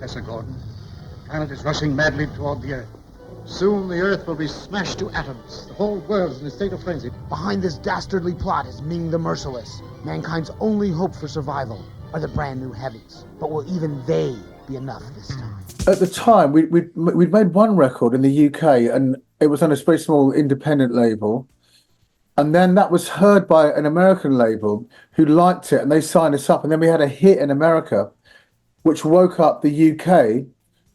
Professor Gordon. The planet is rushing madly toward the Earth. Soon the Earth will be smashed to atoms. The whole world's in a state of frenzy. Behind this dastardly plot is Ming the Merciless. Mankind's only hope for survival are the Brand New Heavies. But will even they be enough this time? At the time, we'd made one record in the UK, and it was on a very small independent label. And then that was heard by an American label who liked it, and they signed us up. And then we had a hit in America, which woke up the UK,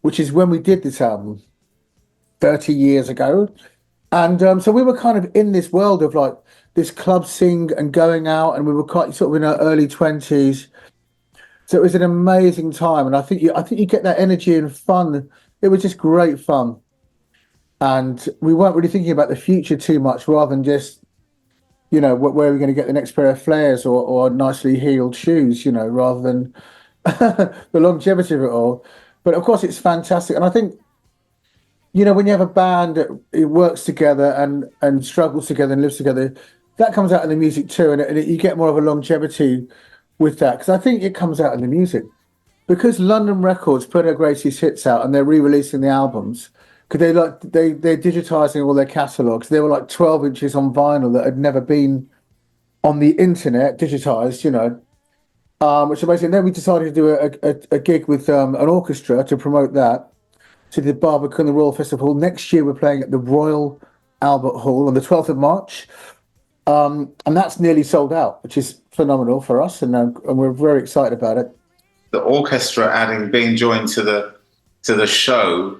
which is when we did this album 30 years ago. And so we were kind of in this world of like this club scene and going out, and we were quite sort of in our early 20s. So it was an amazing time. And I think you get that energy and fun. It was just great fun. And we weren't really thinking about the future too much, rather than just, you know, where are we going to get the next pair of flares or nicely heeled shoes, you know, rather than the longevity of it all. But of course, it's fantastic. And I think, you know, when you have a band that it works together and struggles together and lives together, that comes out in the music too. And you get more of a longevity with that. Because I think it comes out in the music. Because London Records put their greatest hits out and they're re-releasing the albums, because they're digitizing all their catalogs. They were like 12 inches on vinyl that had never been on the internet digitized, you know, which is amazing. And then we decided to do a gig with an orchestra to promote that. So the Barbican, the Royal Festival. Next year we're playing at the Royal Albert Hall on the 12th of March. And that's nearly sold out, which is phenomenal for us. And we're very excited about it. The orchestra being joined to the show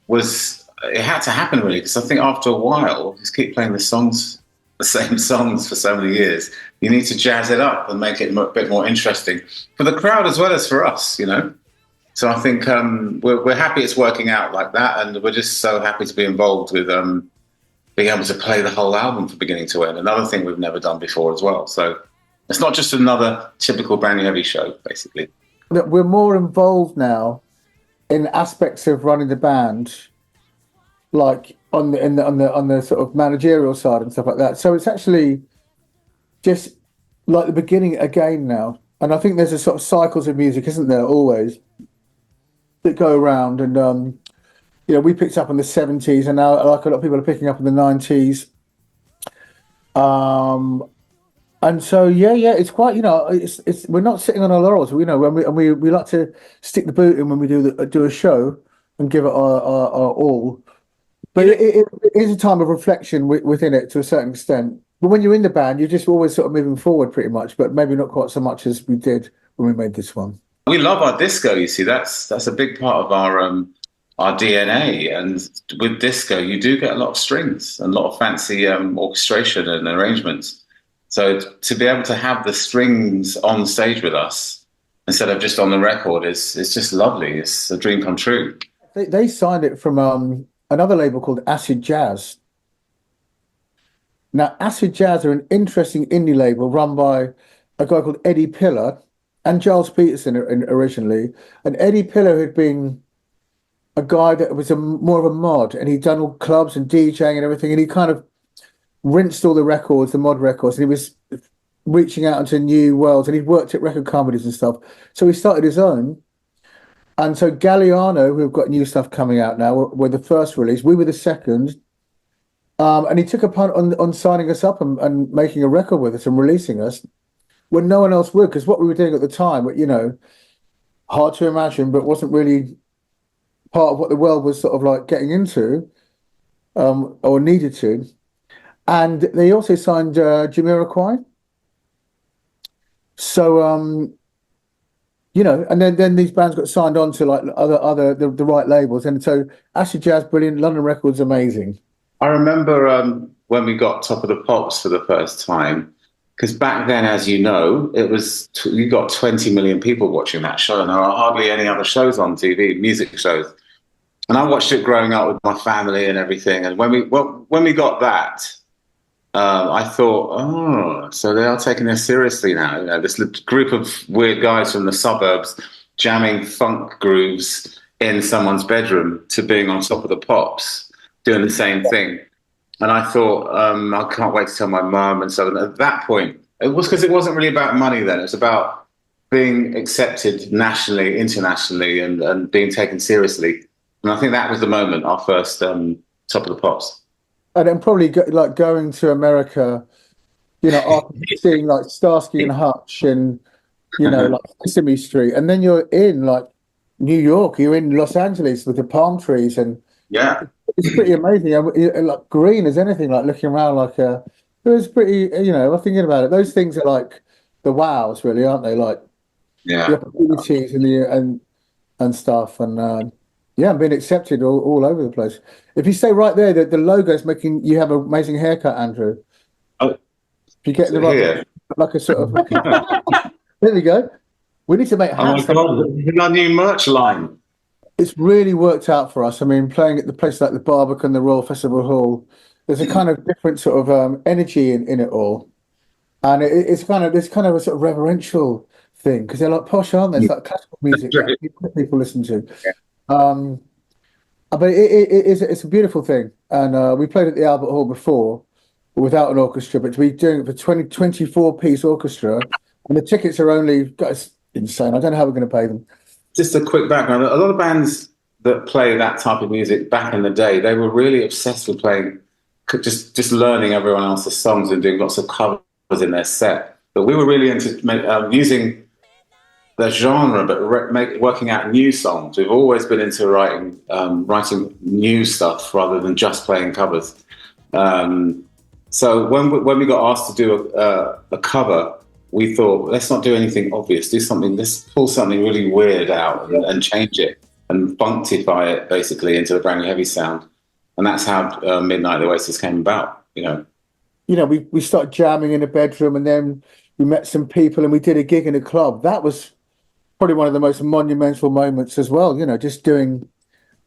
it had to happen really, because I think after a while, just keep playing the same songs for so many years, you need to jazz it up and make it a bit more interesting for the crowd as well as for us, you know. So I think we're happy it's working out like that, and we're just so happy to be involved with being able to play the whole album from beginning to end. Another thing we've never done before as well. So it's not just another typical Brand New Heavy show, basically. We're more involved now in aspects of running the band, like on the sort of managerial side and stuff like that. So it's actually just like the beginning again now. And I think there's a sort of cycles of music, isn't there, always, that go around. And you know, we picked up in the 70s, and now like a lot of people are picking up in the 90s. And so yeah, it's quite, you know, it's we're not sitting on our laurels, you know, we like to stick the boot in when we do a show and give it our all. But it is a time of reflection within it to a certain extent. But when you're in the band, you're just always sort of moving forward pretty much, but maybe not quite so much as we did when we made this one. We love our disco, you see. That's a big part of our DNA. And with disco, you do get a lot of strings and a lot of fancy orchestration and arrangements. So to be able to have the strings on stage with us instead of just on the record is just lovely. It's a dream come true. They signed it from another label called Acid Jazz. Now, Acid Jazz are an interesting indie label run by a guy called Eddie Pillar and Giles Peterson originally. And Eddie Pillar had been a guy that was more of a mod, and he'd done all clubs and DJing and everything, and he kind of rinsed all the records, the mod records, and he was reaching out into new worlds, and he'd worked at record companies and stuff. So he started his own. And so Galliano, who've got new stuff coming out now, were the first release. We were the second. And he took a punt on signing us up and making a record with us and releasing us when no one else would, because what we were doing at the time, you know, hard to imagine, but wasn't really part of what the world was sort of like getting into or needed to. And they also signed Jamiroquai. So, you know, and then these bands got signed on to like the right labels. And so Acid Jazz, brilliant. London Records, amazing. I remember when we got Top of the Pops for the first time, because back then, as you know, it was you got 20 million people watching that show, and there are hardly any other shows on TV, music shows. And I watched it growing up with my family and everything. And when we got that, I thought, oh, so they are taking this seriously now. You know, this group of weird guys from the suburbs jamming funk grooves in someone's bedroom to being on Top of the Pops, doing the same thing. And I thought, I can't wait to tell my mum. And so at that point, it was because it wasn't really about money then. It was about being accepted nationally, internationally, and being taken seriously. And I think that was the moment, our first Top of the Pops. And then probably going to America, you know, after seeing like Starsky and Hutch and, you know, like Sesame Street, and then you're in like New York, you're in Los Angeles with the palm trees, and it's pretty amazing. Like green as anything, like looking around like it was pretty, you know, I'm thinking about it. Those things are like the wows, really, aren't they? Like the opportunities and stuff, and I'm being accepted all over the place. If you stay right there, the logo's making you have an amazing haircut, Andrew. Oh, if you get the right, like a sort of. There we go. We need to make hats. Oh my God, our new merch line. It's really worked out for us. I mean, playing at the place like the Barbican, the Royal Festival Hall, there's a kind of different sort of energy in it all, and it's kind of a sort of reverential thing because they're like posh, aren't they? It's like classical music that people listen to. But it's a beautiful thing, and we played at the Albert Hall before without an orchestra, but to be doing it for 24-piece orchestra, and the tickets are only, it's insane. I don't know how we're going to pay them. Just a quick background. A lot of bands that play that type of music back in the day, they were really obsessed with playing, just learning everyone else's songs and doing lots of covers in their set. But we were really into using the genre, but working out new songs. We've always been into writing new stuff rather than just playing covers. So when we got asked to do a cover, we thought, let's not do anything obvious. Let's pull something really weird out and change it and functify it basically into the Brand New Heavy sound. And that's how Midnight at the Oasis came about, you know. You know, we started jamming in a bedroom, and then we met some people and we did a gig in a club. That was probably one of the most monumental moments as well, you know, just doing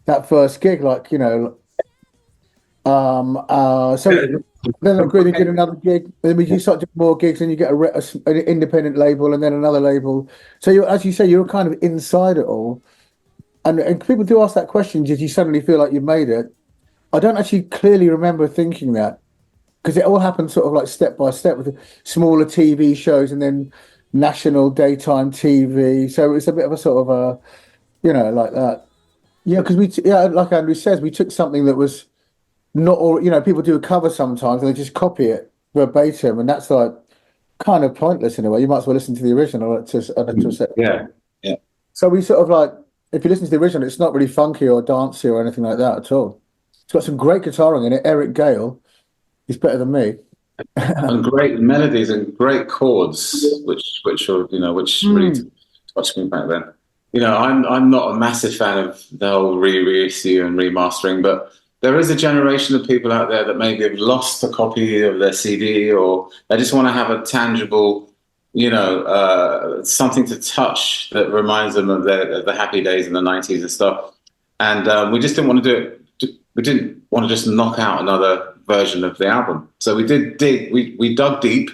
that first gig, like, you know. So then we did another gig, then you start doing more gigs, and you get an independent label and then another label. So as you say, you're kind of inside it all. And people do ask that question, did you suddenly feel like you made it? I don't actually clearly remember thinking that, because it all happened sort of like step by step with smaller TV shows and then national daytime TV. So it's a bit of a sort of a, you know, like that. Yeah, because like Andrew says, we took something that was not all, you know, people do a cover sometimes and they just copy it verbatim, and that's like kind of pointless in a way. You might as well listen to the original to a certain yeah. So we sort of like, if you listen to the original, it's not really funky or dancey or anything like that at all. It's got some great guitaring in it. Eric Gale, he's better than me. And great melodies and great chords, which really touched me back then. You know, I'm not a massive fan of the whole reissue and remastering, but there is a generation of people out there that maybe have lost a copy of their CD, or they just want to have a tangible, you know, something to touch that reminds them of the happy days in the 90s and stuff. And we just didn't want to do it. We didn't want to just knock out another version of the album. So we dug deep,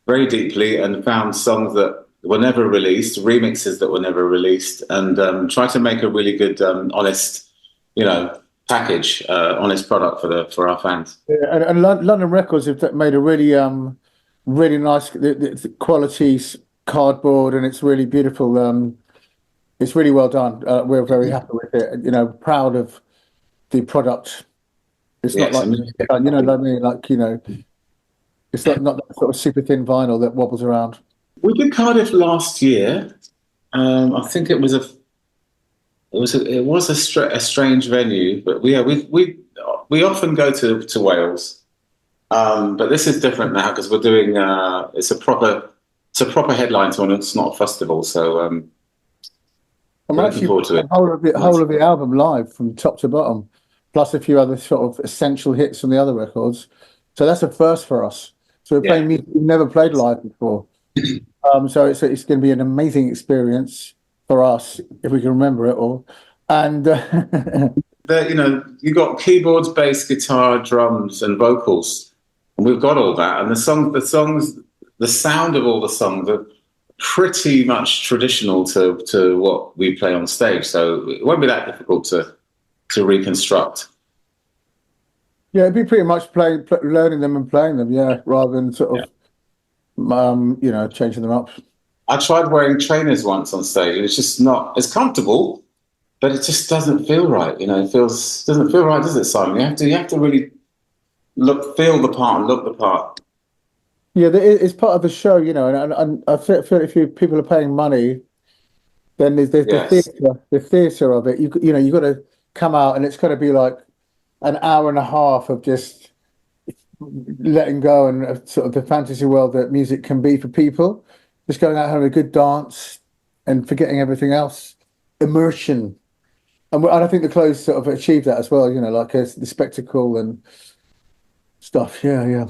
very deeply, and found songs that were never released, remixes that were never released, and tried to make a really good, honest, you know, package, honest product for our fans. Yeah, and London Records have made a really really nice the quality cardboard, and it's really beautiful. It's really well done. We're very happy with it. You know, proud of the product. It's not like, you know what I mean? Like, you know, it's not that sort of super thin vinyl that wobbles around. We did Cardiff last year. I think it was a strange venue, but we often go to Wales. But this is different now because we're doing it's a proper headline tournament. It's not a festival, so I'm actually looking forward to it. Whole of the album live from top to bottom, plus a few other sort of essential hits from the other records. So that's a first for us. So we're playing music we've never played live before. So it's going to be an amazing experience for us if we can remember it all. And you know, you got keyboards, bass, guitar, drums, and vocals, and we've got all that. And the sound of all the songs are pretty much traditional to what we play on stage. So it won't be that difficult to reconstruct. Yeah, it'd be pretty much learning them and playing them, rather than sort of, you know, changing them up. I tried wearing trainers once on stage, and it's just not. It's comfortable, but it just doesn't feel right. You know, doesn't feel right, does it, Simon? You have to really feel the part, and look the part. Yeah, it's part of the show, you know, and I feel if people are paying money, then there's Yes. the theatre of it. You know, you've got to come out, and it's got to be like an hour and a half of just letting go and sort of the fantasy world that music can be for people. Just going out having a good dance and forgetting everything else. Immersion. And I think the clothes sort of achieve that as well, you know, like the spectacle and stuff. Yeah, yeah.